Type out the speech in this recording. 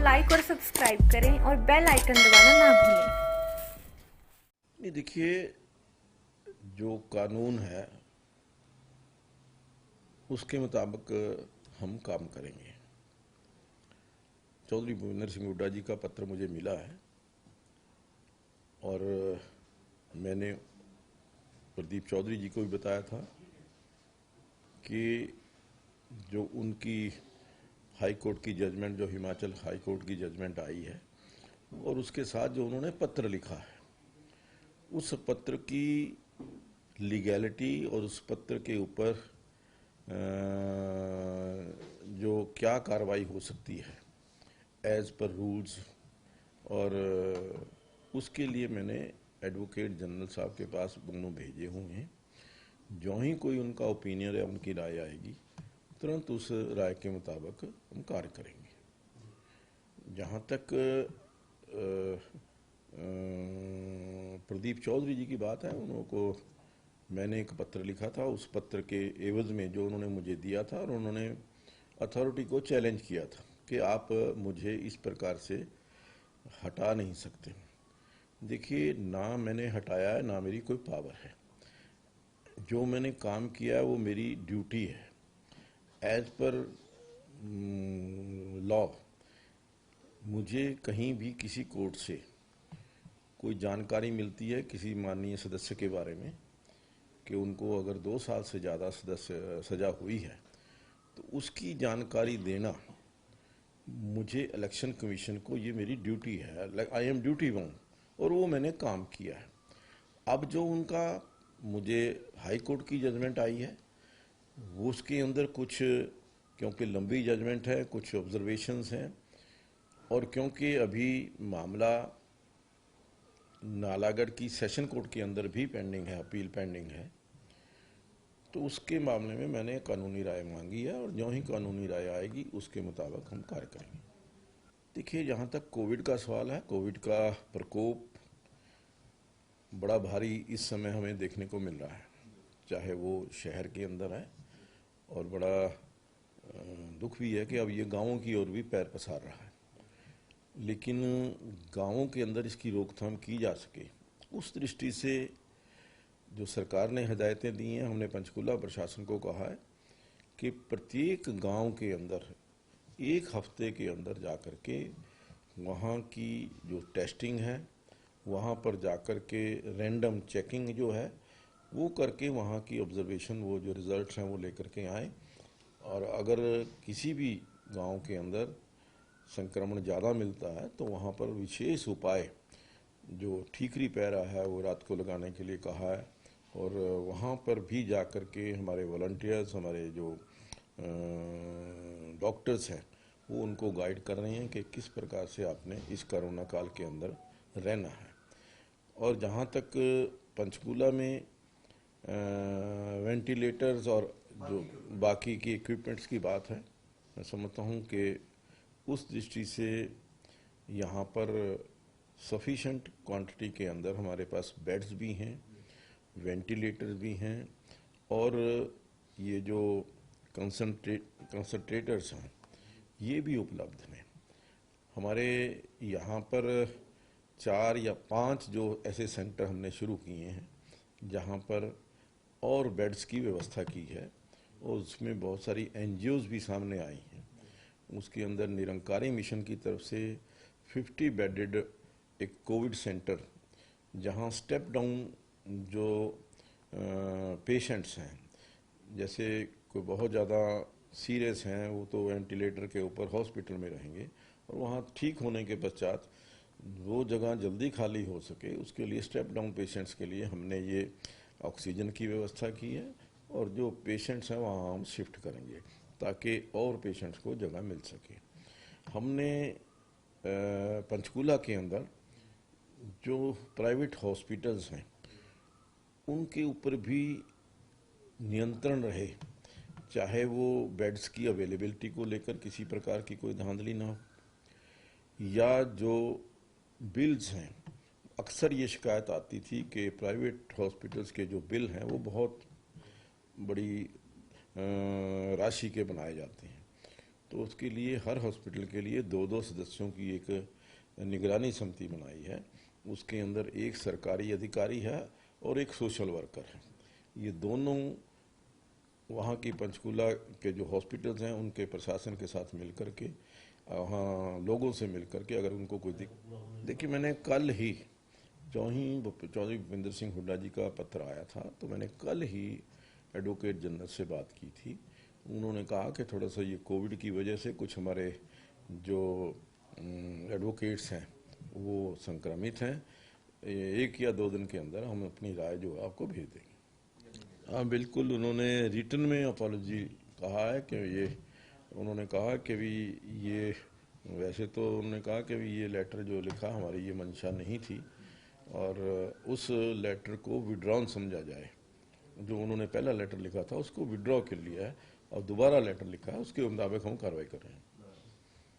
Like और subscribe करें और बेल आइकन दबाना ना भूलें। ये देखिए, जो कानून है उसके मुताबिक हम काम करेंगे। चौधरी भूपेंद्र सिंह हुड्डा जी का पत्र मुझे मिला है और मैंने प्रदीप चौधरी जी को भी बताया था कि जो उनकी हाई कोर्ट की जजमेंट, जो हिमाचल हाई कोर्ट की जजमेंट आई है और उसके साथ जो उन्होंने पत्र लिखा है, उस पत्र की लीगैलिटी और उस पत्र के ऊपर जो क्या कार्रवाई हो सकती है एज पर रूल्स, और उसके लिए मैंने एडवोकेट जनरल साहब के पास दोनों भेजे हुए हैं। जो ही कोई उनका ओपिनियन या उनकी राय आएगी, तुरंत उस राय के मुताबिक हम कार्य करेंगे। जहाँ तक प्रदीप चौधरी जी की बात है, उनको मैंने एक पत्र लिखा था। उस पत्र के एवज में जो उन्होंने मुझे दिया था, और उन्होंने अथॉरिटी को चैलेंज किया था कि आप मुझे इस प्रकार से हटा नहीं सकते। देखिए, ना मैंने हटाया है, ना मेरी कोई पावर है। जो मैंने काम किया है वो मेरी ड्यूटी है एज पर लॉ। मुझे कहीं भी किसी कोर्ट से कोई जानकारी मिलती है किसी माननीय सदस्य के बारे में कि उनको अगर 2 साल से ज़्यादा सजा हुई है, तो उसकी जानकारी देना मुझे इलेक्शन कमीशन को, ये मेरी ड्यूटी है। आई एम ड्यूटी बाउंड, और वो मैंने काम किया है। अब जो उनका मुझे हाई कोर्ट की जजमेंट आई है, वो उसके अंदर कुछ, क्योंकि लंबी जजमेंट है, कुछ ऑब्जर्वेशंस हैं, और क्योंकि अभी मामला नालागढ़ की सेशन कोर्ट के अंदर भी पेंडिंग है, अपील पेंडिंग है, तो उसके मामले में मैंने कानूनी राय मांगी है, और जो ही कानूनी राय आएगी उसके मुताबिक हम कार्य करेंगे। देखिए, जहाँ तक कोविड का सवाल है, कोविड का प्रकोप बड़ा भारी इस समय हमें देखने को मिल रहा है, चाहे वो शहर के अंदर है, और बड़ा दुख भी है कि अब ये गांवों की ओर भी पैर पसार रहा है। लेकिन गांवों के अंदर इसकी रोकथाम की जा सके, उस दृष्टि से जो सरकार ने हदायतें दी हैं, हमने पंचकूला प्रशासन को कहा है कि प्रत्येक गांव के अंदर 1 हफ्ते के अंदर जाकर के वहाँ की जो टेस्टिंग है, वहाँ पर जाकर के रैंडम चेकिंग जो है वो करके वहाँ की ऑब्जर्वेशन, वो जो रिजल्ट्स हैं वो लेकर के आए, और अगर किसी भी गांव के अंदर संक्रमण ज़्यादा मिलता है तो वहाँ पर विशेष उपाय, जो ठीकरी पैरा है वो रात को लगाने के लिए कहा है, और वहाँ पर भी जाकर के हमारे वॉलंटियर्स, हमारे जो डॉक्टर्स हैं, वो उनको गाइड कर रहे हैं कि किस प्रकार से आपने इस कोरोना काल के अंदर रहना है। और जहाँ तक पंचकूला में वेंटिलेटर्स और जो बाकी की इक्विपमेंट्स की बात है, मैं समझता हूँ कि उस दृष्टि से यहाँ पर सफिशेंट क्वांटिटी के अंदर हमारे पास बेड्स भी हैं, वेंटिलेटर्स भी हैं, और ये जो कंसंट्रेटर्स हैं ये भी उपलब्ध हैं। हमारे यहाँ पर 4 या 5 जो ऐसे सेंटर हमने शुरू किए हैं जहाँ पर और बेड्स की व्यवस्था की है, और उसमें बहुत सारी एनजीओज भी सामने आई हैं। उसके अंदर निरंकारी मिशन की तरफ से 50 बेडेड एक कोविड सेंटर, जहाँ स्टेप डाउन जो पेशेंट्स हैं, जैसे कोई बहुत ज़्यादा सीरियस हैं, वो तो वेंटिलेटर के ऊपर हॉस्पिटल में रहेंगे, और वहाँ ठीक होने के पश्चात वो जगह जल्दी खाली हो सके, उसके लिए स्टेप डाउन पेशेंट्स के लिए हमने ये ऑक्सीजन की व्यवस्था की है, और जो पेशेंट्स हैं वहाँ हम शिफ्ट करेंगे ताकि और पेशेंट्स को जगह मिल सके। हमने पंचकूला के अंदर जो प्राइवेट हॉस्पिटल्स हैं उनके ऊपर भी नियंत्रण रहे, चाहे वो बेड्स की अवेलेबिलिटी को लेकर किसी प्रकार की कोई धांधली ना हो, या जो बिल्स हैं। अक्सर ये शिकायत आती थी कि प्राइवेट हॉस्पिटल्स के जो बिल हैं वो बहुत बड़ी राशि के बनाए जाते हैं, तो उसके लिए हर हॉस्पिटल के लिए 2-2 सदस्यों की एक निगरानी समिति बनाई है। उसके अंदर एक सरकारी अधिकारी है और एक सोशल वर्कर है। ये दोनों वहाँ की पंचकूला के जो हॉस्पिटल्स हैं उनके प्रशासन के साथ मिलकर के, वहाँ लोगों से मिलकर के, अगर उनको कोई देखिए, मैंने कल ही चौधरी भूपेंद्र सिंह हुड्डा जी का पत्र आया था, तो मैंने कल ही एडवोकेट जनरल से बात की थी। उन्होंने कहा कि थोड़ा सा ये कोविड की वजह से कुछ हमारे जो एडवोकेट्स हैं वो संक्रमित हैं, 1 या 2 दिन के अंदर हम अपनी राय जो है आपको भेज देंगे। हाँ बिल्कुल, उन्होंने रिटन में अपॉलॉजी कहा है कि ये, उन्होंने कहा कि भी ये, वैसे तो उन्होंने कहा कि भी ये लेटर जो लिखा हमारी ये मंशा नहीं थी और उस लेटर को विड्रॉन समझा जाए। जो उन्होंने पहला लेटर लिखा था उसको विड्रॉ कर लिया है और दोबारा लेटर लिखा है, उसके मुताबिक हम कार्रवाई कर रहे हैं।